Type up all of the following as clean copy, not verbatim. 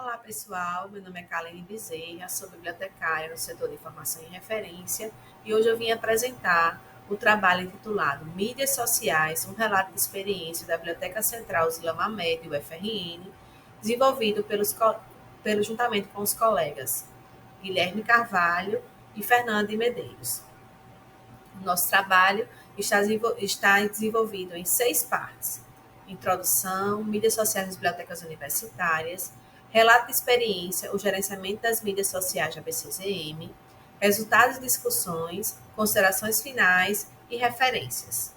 Olá, pessoal. Meu nome é Kaline Bezerra, sou bibliotecária no setor de informação e referência e hoje eu vim apresentar o trabalho intitulado Mídias Sociais, um relato de experiência da Biblioteca Central Zila Mamed, UFRN, desenvolvido juntamente com os colegas Guilherme Carvalho e Fernando de Medeiros. O nosso trabalho está desenvolvido em 6 partes: introdução, mídias sociais nas bibliotecas universitárias, relato de experiência, o gerenciamento das mídias sociais da BCZM, resultados de discussões, considerações finais e referências.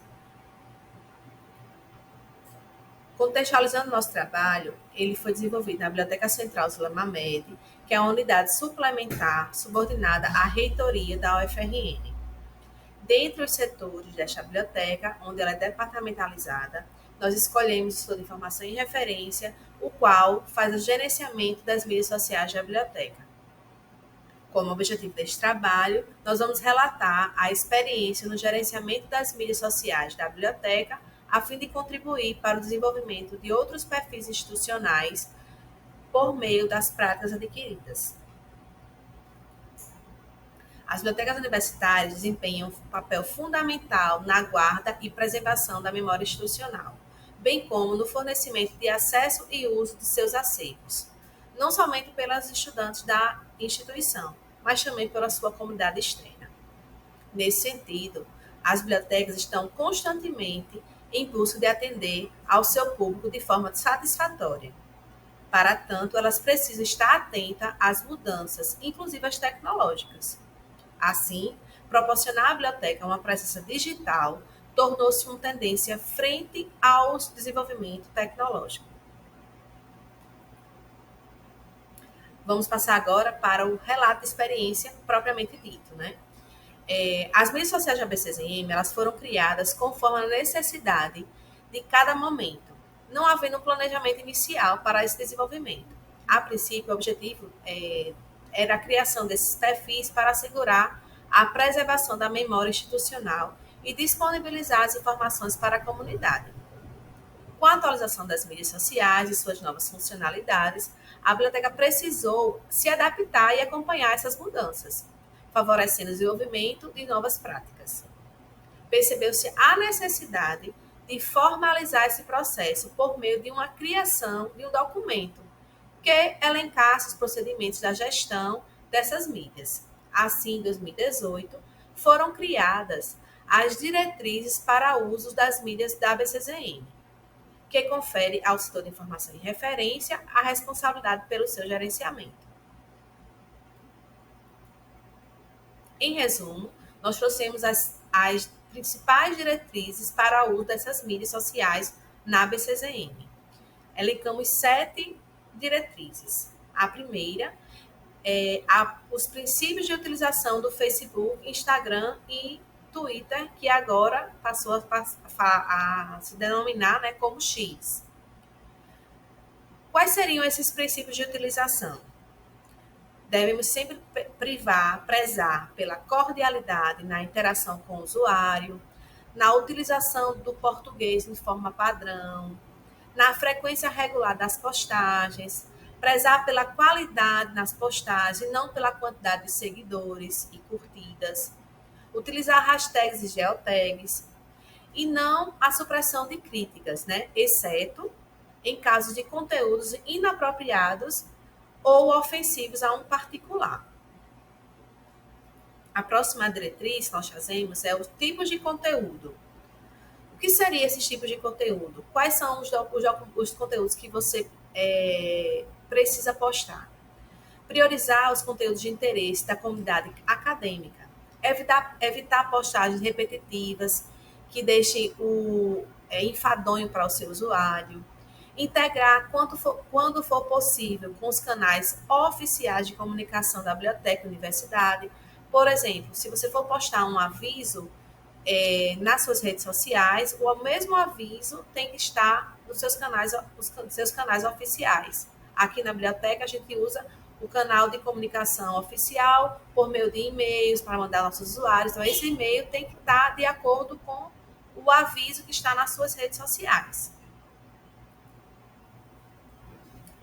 Contextualizando o nosso trabalho, ele foi desenvolvido na Biblioteca Central Zila Mamed, que é uma unidade suplementar subordinada à reitoria da UFRN. Dentre os setores desta biblioteca, onde ela é departamentalizada, nós escolhemos o setor de informação e referência, o qual faz o gerenciamento das mídias sociais da biblioteca. Como objetivo deste trabalho, nós vamos relatar a experiência no gerenciamento das mídias sociais da biblioteca, a fim de contribuir para o desenvolvimento de outros perfis institucionais por meio das práticas adquiridas. As bibliotecas universitárias desempenham um papel fundamental na guarda e preservação da memória institucional, bem como no fornecimento de acesso e uso de seus acervos, não somente pelos estudantes da instituição, mas também pela sua comunidade externa. Nesse sentido, as bibliotecas estão constantemente em busca de atender ao seu público de forma satisfatória. Para tanto, elas precisam estar atentas às mudanças, inclusive as tecnológicas. Assim, proporcionar à biblioteca uma presença digital tornou-se uma tendência frente ao desenvolvimento tecnológico. Vamos passar agora para o relato de experiência propriamente dito, né? As mídias sociais da BCZM, elas foram criadas conforme a necessidade de cada momento, não havendo um planejamento inicial para esse desenvolvimento. A princípio, o objetivo era a criação desses perfis para assegurar a preservação da memória institucional e disponibilizar as informações para a comunidade. Com a atualização das mídias sociais e suas novas funcionalidades, a biblioteca precisou se adaptar e acompanhar essas mudanças, favorecendo o desenvolvimento de novas práticas. Percebeu-se a necessidade de formalizar esse processo por meio de uma criação de um documento que elencasse os procedimentos da gestão dessas mídias. Assim, em 2018, foram criadas as diretrizes para uso das mídias da BCZM, que confere ao setor de informação e referência a responsabilidade pelo seu gerenciamento. Em resumo, nós trouxemos as principais diretrizes para o uso dessas mídias sociais na BCZM. Elencamos 7 diretrizes. A primeira é os princípios de utilização do Facebook, Instagram e Twitter, que agora passou a se denominar, né, como X. Quais seriam esses princípios de utilização? Devemos sempre prezar pela cordialidade na interação com o usuário, na utilização do português de forma padrão, na frequência regular das postagens, prezar pela qualidade nas postagens e não pela quantidade de seguidores e curtidas, utilizar hashtags e geotags e não a supressão de críticas, né? Exceto em casos de conteúdos inapropriados ou ofensivos a um particular. A próxima diretriz que nós fazemos é os tipos de conteúdo. O que seriam esses tipos de conteúdo? Quais são os conteúdos que você precisa postar? Priorizar os conteúdos de interesse da comunidade acadêmica. Evitar postagens repetitivas que deixem o enfadonho para o seu usuário. Integrar, quando for possível, com os canais oficiais de comunicação da biblioteca e universidade. Por exemplo, se você for postar um aviso nas suas redes sociais, o mesmo aviso tem que estar nos seus canais oficiais. Aqui na biblioteca, a gente usa o canal de comunicação oficial por meio de e-mails para mandar aos nossos usuários. Então, esse e-mail tem que estar de acordo com o aviso que está nas suas redes sociais.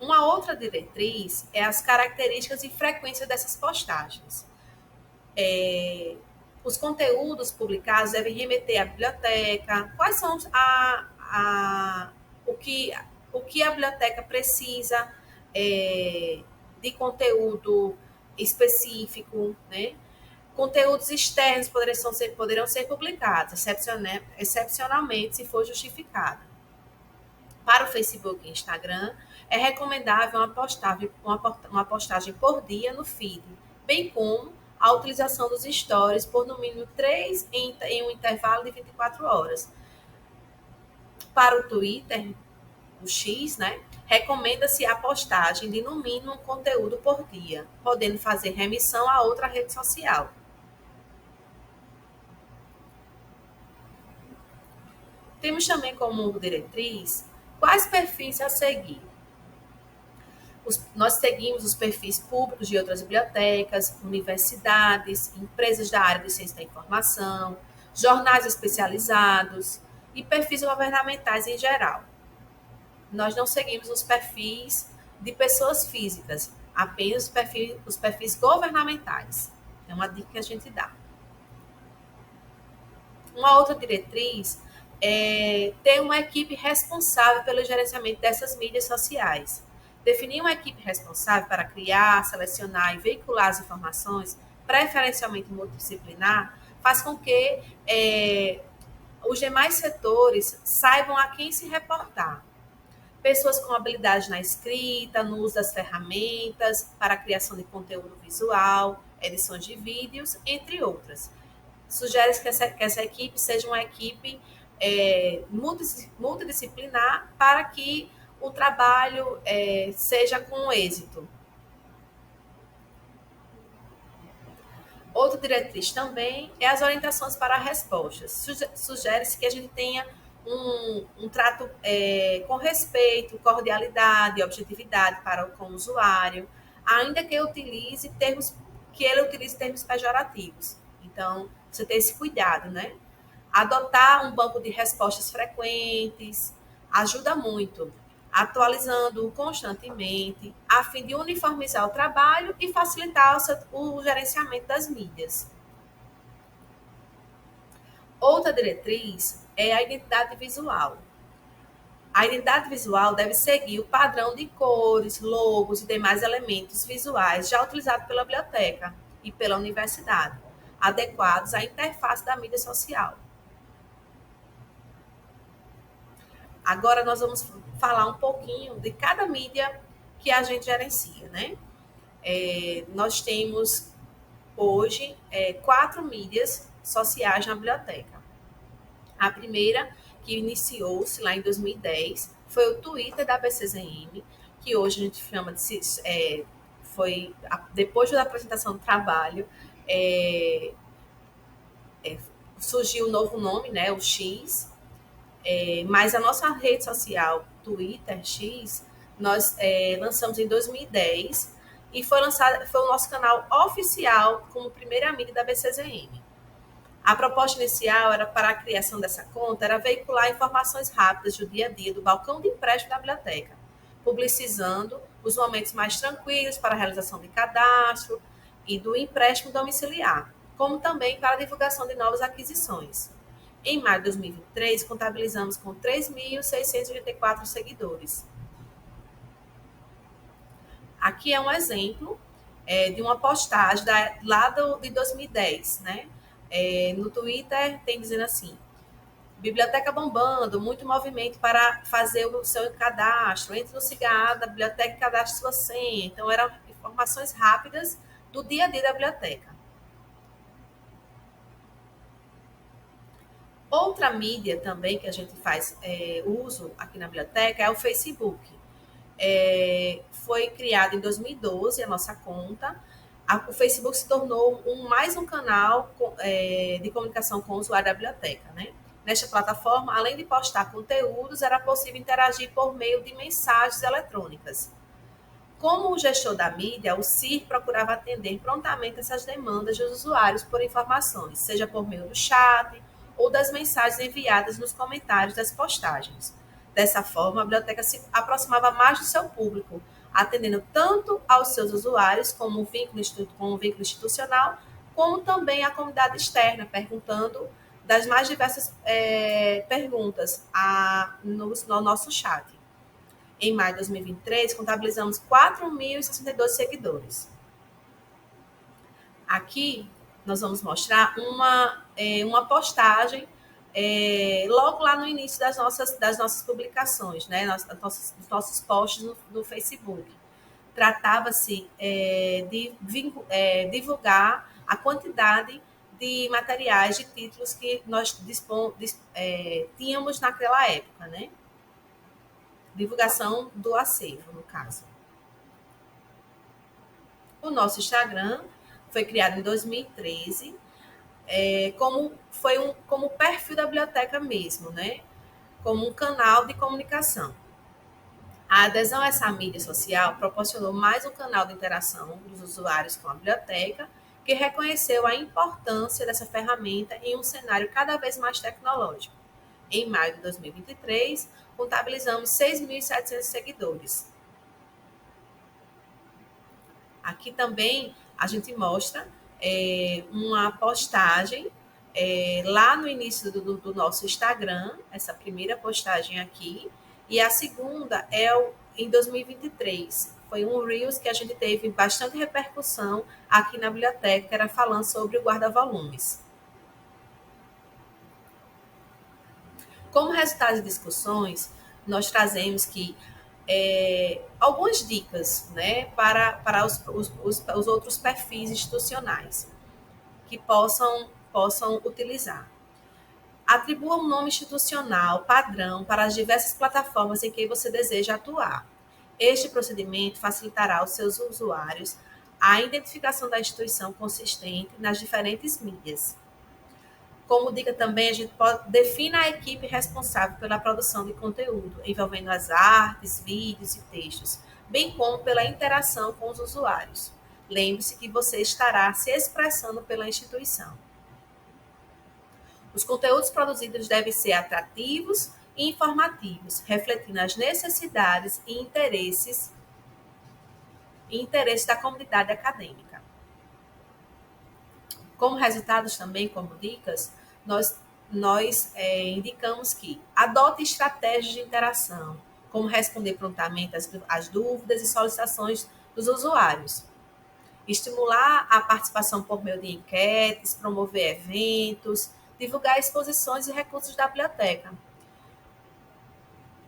Uma outra diretriz é as características e frequência dessas postagens. Os conteúdos publicados devem remeter à biblioteca, quais são o, que, o que a biblioteca precisa de conteúdo específico, né? Conteúdos externos poderão ser publicados, excepcionalmente, se for justificado. Para o Facebook e Instagram, é recomendável uma postagem por dia no feed, bem como a utilização dos stories por no mínimo 3 em um intervalo de 24 horas. Para o Twitter, o X, né, recomenda-se a postagem de no mínimo um conteúdo por dia, podendo fazer remissão a outra rede social. Temos também como diretriz quais perfis a seguir. Nós seguimos os perfis públicos de outras bibliotecas, universidades, empresas da área de ciência da informação, jornais especializados e perfis governamentais em geral. Nós não seguimos os perfis de pessoas físicas, apenas os perfis governamentais. É uma dica que a gente dá. Uma outra diretriz é ter uma equipe responsável pelo gerenciamento dessas mídias sociais. Definir uma equipe responsável para criar, selecionar e veicular as informações, preferencialmente multidisciplinar, faz com que os demais setores saibam a quem se reportar. Pessoas com habilidade na escrita, no uso das ferramentas, para a criação de conteúdo visual, edições de vídeos, entre outras. Sugere que essa equipe seja uma equipe multidisciplinar para que o trabalho seja com êxito. Outra diretriz também é as orientações para respostas. Sugere-se que a gente tenha um trato com respeito, cordialidade, objetividade com o usuário, ainda que ele utilize termos pejorativos. Então, você tem esse cuidado, né? Adotar um banco de respostas frequentes ajuda muito, atualizando-o constantemente, a fim de uniformizar o trabalho e facilitar o gerenciamento das mídias. Outra diretriz é a identidade visual. A identidade visual deve seguir o padrão de cores, logos e demais elementos visuais já utilizados pela biblioteca e pela universidade, adequados à interface da mídia social. Agora nós vamos falar um pouquinho de cada mídia que a gente gerencia, né? Nós temos hoje 4 mídias sociais na biblioteca. A primeira, que iniciou-se lá em 2010, foi o Twitter da BCZM, que hoje a gente chama de... depois da apresentação do trabalho, surgiu um novo nome, né, o X, mas a nossa rede social, Twitter X, nós lançamos em 2010 e foi o nosso canal oficial como primeira mídia da BCZM. A proposta inicial era para a criação dessa conta era veicular informações rápidas do dia a dia do balcão de empréstimo da biblioteca, publicizando os momentos mais tranquilos para a realização de cadastro e do empréstimo domiciliar, como também para a divulgação de novas aquisições. Em maio de 2023, contabilizamos com 3.684 seguidores. Aqui é um exemplo de uma postagem lá de 2010, né? No Twitter tem dizendo assim: biblioteca bombando, muito movimento para fazer o seu cadastro, entre no Cigarro da biblioteca e cadastre sua senha. Então, eram informações rápidas do dia a dia da biblioteca. Outra mídia também que a gente faz uso aqui na biblioteca é o Facebook. Foi criado em 2012 a nossa conta. O Facebook se tornou mais um canal de comunicação com o usuário da biblioteca, né? Nesta plataforma, além de postar conteúdos, era possível interagir por meio de mensagens eletrônicas. Como o gestor da mídia, o CIR procurava atender prontamente essas demandas dos usuários por informações, seja por meio do chat ou das mensagens enviadas nos comentários das postagens. Dessa forma, a biblioteca se aproximava mais do seu público, atendendo tanto aos seus usuários como um vínculo institucional, como também à comunidade externa, perguntando das mais diversas perguntas no nosso chat. Em maio de 2023, contabilizamos 4.062 seguidores. Aqui, nós vamos mostrar uma postagem logo lá no início das nossas publicações, né? Dos nossos posts no Facebook. Tratava-se de divulgar a quantidade de materiais, de títulos que nós tínhamos naquela época, né? Divulgação do acervo, no caso. O nosso Instagram foi criado em 2013, como perfil da biblioteca mesmo, né? Como um canal de comunicação. A adesão a essa mídia social proporcionou mais um canal de interação dos usuários com a biblioteca, que reconheceu a importância dessa ferramenta em um cenário cada vez mais tecnológico. Em maio de 2023, contabilizamos 6.700 seguidores. Aqui também a gente mostra uma postagem lá no início do nosso Instagram, essa primeira postagem aqui, e a segunda em 2023. Foi um Reels que a gente teve bastante repercussão aqui na biblioteca, que era falando sobre o guarda-volumes. Como resultado de discussões, nós trazemos que algumas dicas, né, para os outros perfis institucionais que possam utilizar. Atribua um nome institucional padrão para as diversas plataformas em que você deseja atuar. Este procedimento facilitará aos seus usuários a identificação da instituição consistente nas diferentes mídias. Como dica também, a gente defina a equipe responsável pela produção de conteúdo, envolvendo as artes, vídeos e textos, bem como pela interação com os usuários. Lembre-se que você estará se expressando pela instituição. Os conteúdos produzidos devem ser atrativos e informativos, refletindo as necessidades e interesses da comunidade acadêmica. Como resultados também, como dicas, nós indicamos que adote estratégias de interação, como responder prontamente às dúvidas e solicitações dos usuários. Estimular a participação por meio de enquetes, promover eventos, divulgar exposições e recursos da biblioteca.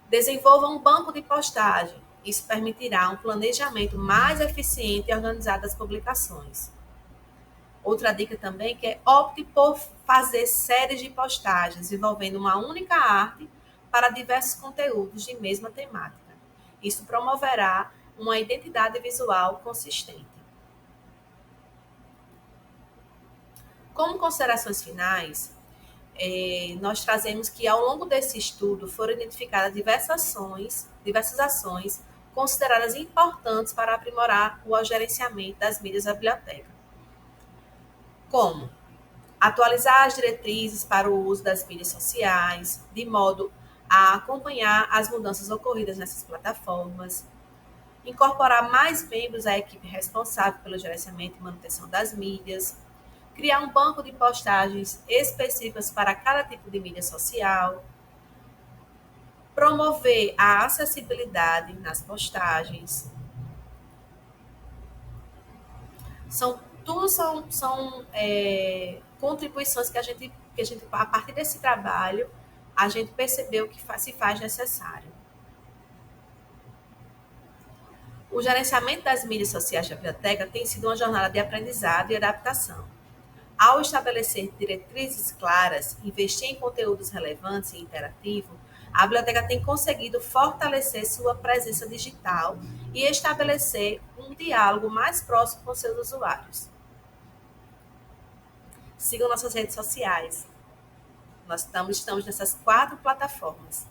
Desenvolva um banco de postagem. Isso permitirá um planejamento mais eficiente e organizado das publicações. Outra dica também que é opte por fazer séries de postagens envolvendo uma única arte para diversos conteúdos de mesma temática. Isso promoverá uma identidade visual consistente. Como considerações finais, nós trazemos que ao longo desse estudo foram identificadas diversas ações consideradas importantes para aprimorar o gerenciamento das mídias da biblioteca. Como atualizar as diretrizes para o uso das mídias sociais, de modo a acompanhar as mudanças ocorridas nessas plataformas, incorporar mais membros à equipe responsável pelo gerenciamento e manutenção das mídias, criar um banco de postagens específicas para cada tipo de mídia social, promover a acessibilidade nas postagens. São contribuições que a gente, a partir desse trabalho, a gente percebeu que se faz necessário. O gerenciamento das mídias sociais da biblioteca tem sido uma jornada de aprendizado e adaptação. Ao estabelecer diretrizes claras, investir em conteúdos relevantes e interativos, a biblioteca tem conseguido fortalecer sua presença digital e estabelecer um diálogo mais próximo com seus usuários. Sigam nossas redes sociais. Nós estamos nessas 4 plataformas.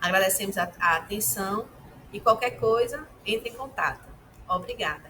Agradecemos a atenção e qualquer coisa, entre em contato. Obrigada.